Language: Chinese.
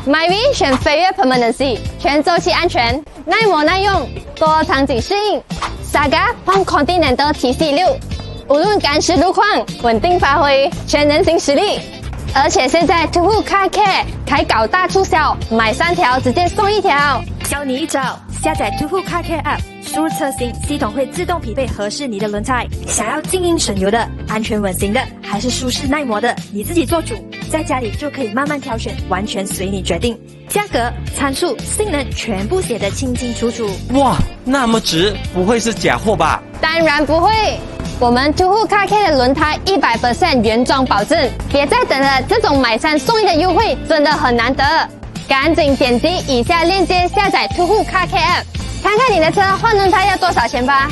MyV 选飞跃 Permanency， 全周期安全，耐磨耐用，多场景适应。Saga 换 Continental TC6， 无论干湿路况，稳定发挥，全能型实力。而且现在 Toohoo Car Care 开搞大促销，买3条直接送1条。教你一招，下载 Toohoo Car Care App， 输入车型，系统会自动匹配合适你的轮胎。想要静音省油的、安全稳行的，还是舒适耐磨的，你自己做主。在家里就可以慢慢挑选，完全随你决定。价格、参数、性能全部写得清清楚楚。哇，那么值，不会是假货吧？当然不会。我们 Toohoo Car Care 的轮胎100% 原装保证，别再等了，这种买3送1的优惠真的很难得，赶紧点击以下链接下载 Toohoo Car Care App， 看看你的车换轮胎要多少钱吧。